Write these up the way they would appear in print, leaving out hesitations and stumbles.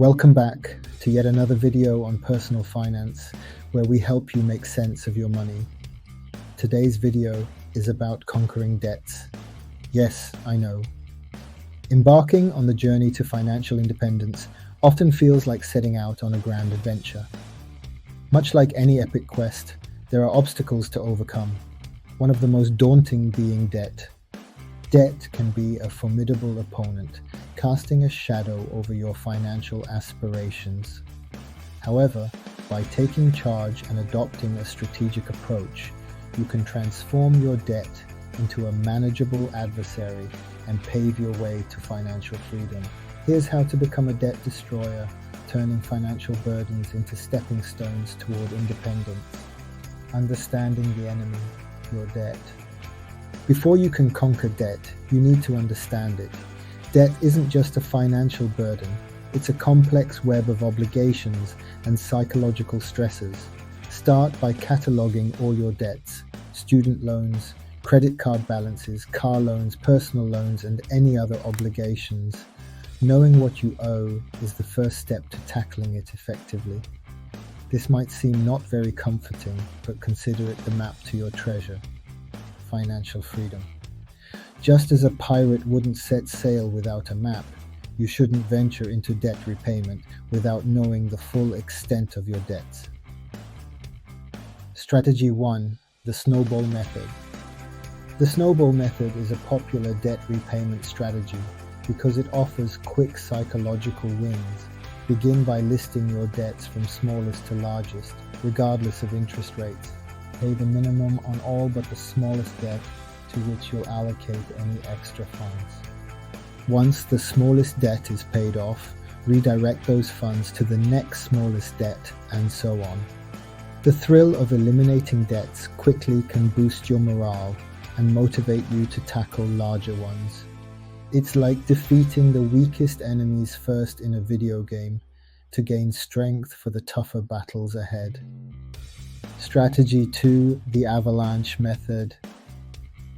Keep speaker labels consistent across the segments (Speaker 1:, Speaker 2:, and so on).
Speaker 1: Welcome back to yet another video on personal finance where we help you make sense of your money. Today's video is about conquering debts. Yes, I know. Embarking on the journey to financial independence often feels like setting out on a grand adventure. Much like any epic quest, there are obstacles to overcome, one of the most daunting being debt. Debt can be a formidable opponent, casting a shadow over your financial aspirations. However, by taking charge and adopting a strategic approach, you can transform your debt into a manageable adversary and pave your way to financial freedom. Here's how to become a debt destroyer, turning financial burdens into stepping stones toward independence. Understanding the enemy, your debt. Before you can conquer debt, you need to understand it. Debt isn't just a financial burden, it's a complex web of obligations and psychological stresses. Start by cataloging all your debts: student loans, credit card balances, car loans, personal loans, and any other obligations. Knowing what you owe is the first step to tackling it effectively. This might seem not very comforting, but consider it the map to your treasure: financial freedom. Just as a pirate wouldn't set sail without a map, you shouldn't venture into debt repayment without knowing the full extent of your debts. Strategy 1. The snowball method. The snowball method is a popular debt repayment strategy because it offers quick psychological wins. Begin by listing your debts from smallest to largest, regardless of interest rates. Pay the minimum on all but the smallest debt, to which you'll allocate any extra funds. Once the smallest debt is paid off, redirect those funds to the next smallest debt, and so on. The thrill of eliminating debts quickly can boost your morale and motivate you to tackle larger ones. It's like defeating the weakest enemies first in a video game to gain strength for the tougher battles ahead. Strategy 2. The avalanche method.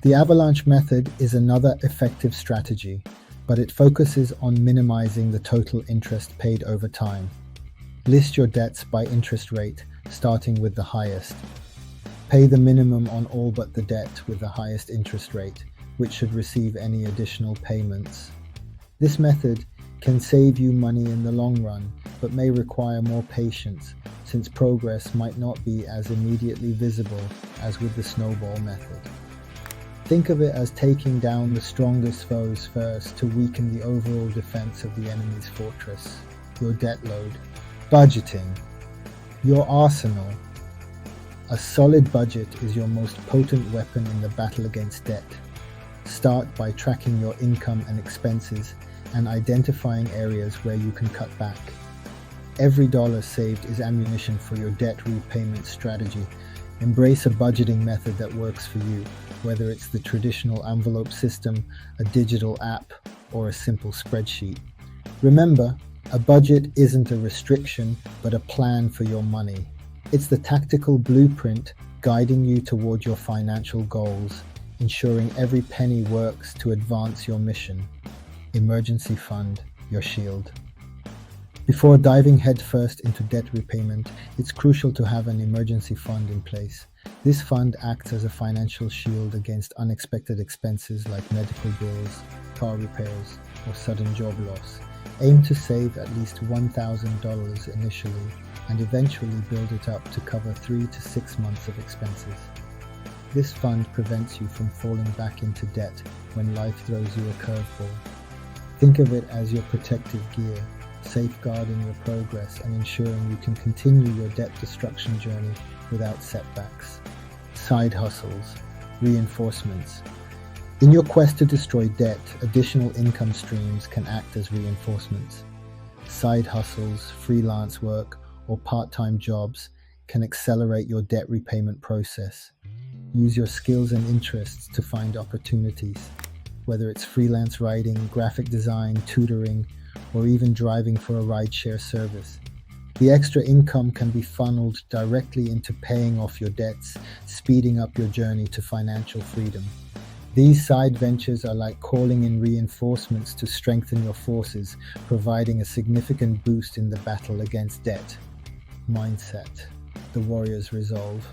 Speaker 1: The avalanche method is another effective strategy, but it focuses on minimizing the total interest paid over time. List your debts by interest rate, starting with the highest. Pay the minimum on all but the debt with the highest interest rate, which should receive any additional payments. This method can save you money in the long run, but may require more patience, since progress might not be as immediately visible as with the snowball method. Think of it as taking down the strongest foes first to weaken the overall defense of the enemy's fortress. Your debt load. Budgeting. Your arsenal. A solid budget is your most potent weapon in the battle against debt. Start by tracking your income and expenses and identifying areas where you can cut back. Every dollar saved is ammunition for your debt repayment strategy. Embrace a budgeting method that works for you, whether it's the traditional envelope system, a digital app, or a simple spreadsheet. Remember, a budget isn't a restriction, but a plan for your money. It's the tactical blueprint guiding you toward your financial goals, ensuring every penny works to advance your mission. Emergency fund, your shield. Before diving headfirst into debt repayment, it's crucial to have an emergency fund in place. This fund acts as a financial shield against unexpected expenses like medical bills, car repairs, or sudden job loss. Aim to save at least $1,000 initially and eventually build it up to cover 3 to 6 months of expenses. This fund prevents you from falling back into debt when life throws you a curveball. Think of it as your protective gear, safeguarding your progress and ensuring you can continue your debt destruction journey without setbacks. Side hustles, reinforcements. In your quest to destroy debt, additional income streams can act as reinforcements. Side hustles, freelance work, or part-time jobs can accelerate your debt repayment process. Use your skills and interests to find opportunities, whether it's freelance writing, graphic design, tutoring, or even driving for a rideshare service. The extra income can be funneled directly into paying off your debts, speeding up your journey to financial freedom. These side ventures are like calling in reinforcements to strengthen your forces, providing a significant boost in the battle against debt. Mindset, the warrior's resolve.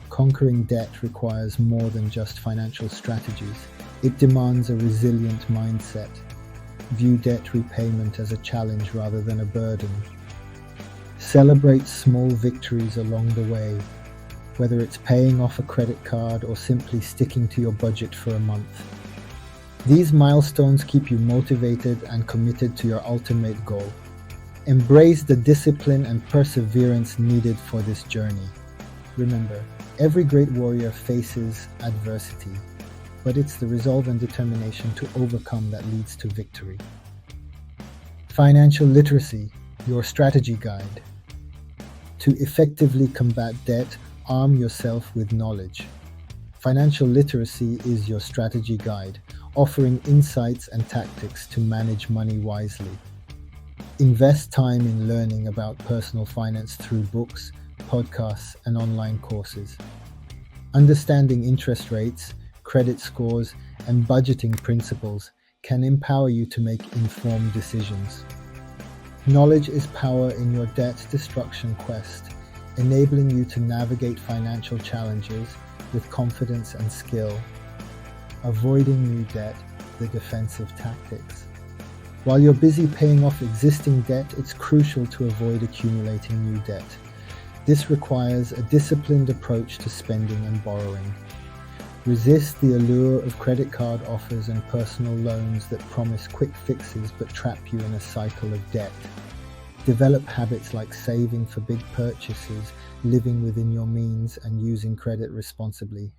Speaker 1: Conquering debt requires more than just financial strategies. It demands a resilient mindset. View debt repayment as a challenge rather than a burden. Celebrate small victories along the way, whether it's paying off a credit card or simply sticking to your budget for a month. These milestones keep you motivated and committed to your ultimate goal. Embrace the discipline and perseverance needed for this journey. Remember, every great warrior faces adversity, but it's the resolve and determination to overcome that leads to victory. Financial literacy, your strategy guide. To effectively combat debt, arm yourself with knowledge. Financial literacy is your strategy guide, offering insights and tactics to manage money wisely. Invest time in learning about personal finance through books, podcasts, and online courses. Understanding interest rates, credit scores, and budgeting principles can empower you to make informed decisions. Knowledge is power in your debt destruction quest, enabling you to navigate financial challenges with confidence and skill. Avoiding new debt, the defensive tactics. While you're busy paying off existing debt, it's crucial to avoid accumulating new debt. This requires a disciplined approach to spending and borrowing. Resist the allure of credit card offers and personal loans that promise quick fixes but trap you in a cycle of debt. Develop habits like saving for big purchases, living within your means, and using credit responsibly.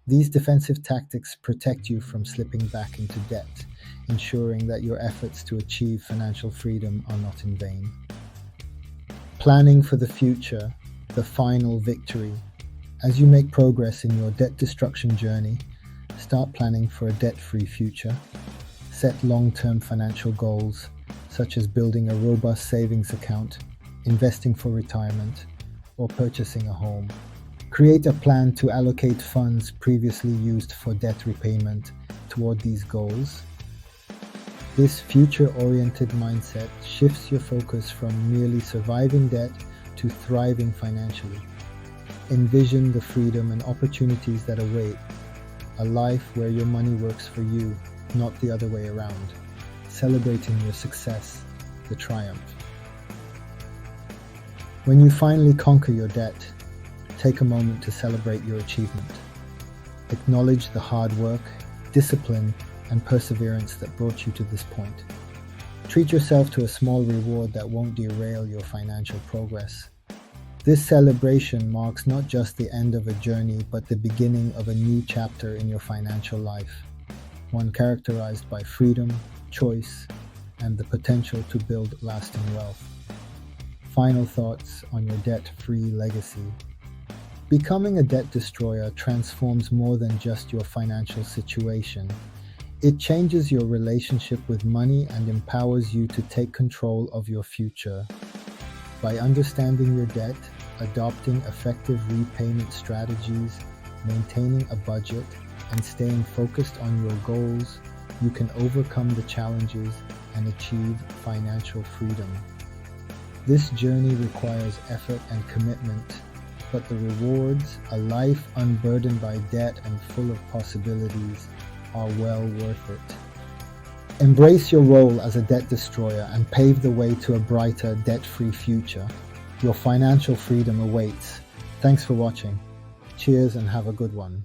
Speaker 1: These defensive tactics protect you from slipping back into debt, ensuring that your efforts to achieve financial freedom are not in vain. Planning for the future, the final victory. As you make progress in your debt destruction journey, start planning for a debt-free future. Set long-term financial goals, such as building a robust savings account, investing for retirement, or purchasing a home. Create a plan to allocate funds previously used for debt repayment toward these goals. This future-oriented mindset shifts your focus from merely surviving debt to thriving financially. Envision the freedom and opportunities that await, a life where your money works for you, not the other way around. Celebrating your success, the triumph. When you finally conquer your debt, take a moment to celebrate your achievement. Acknowledge the hard work, discipline, and perseverance that brought you to this point. Treat yourself to a small reward that won't derail your financial progress. This celebration marks not just the end of a journey, but the beginning of a new chapter in your financial life, one characterized by freedom, choice, and the potential to build lasting wealth. Final thoughts on your debt-free legacy. Becoming a debt destroyer transforms more than just your financial situation. It changes your relationship with money and empowers you to take control of your future. By understanding your debt, adopting effective repayment strategies, maintaining a budget, and staying focused on your goals, you can overcome the challenges and achieve financial freedom. This journey requires effort and commitment, but the rewards, a life unburdened by debt and full of possibilities, are well worth it. Embrace your role as a debt destroyer and pave the way to a brighter, debt-free future. Your financial freedom awaits. Thanks for watching. Cheers and have a good one.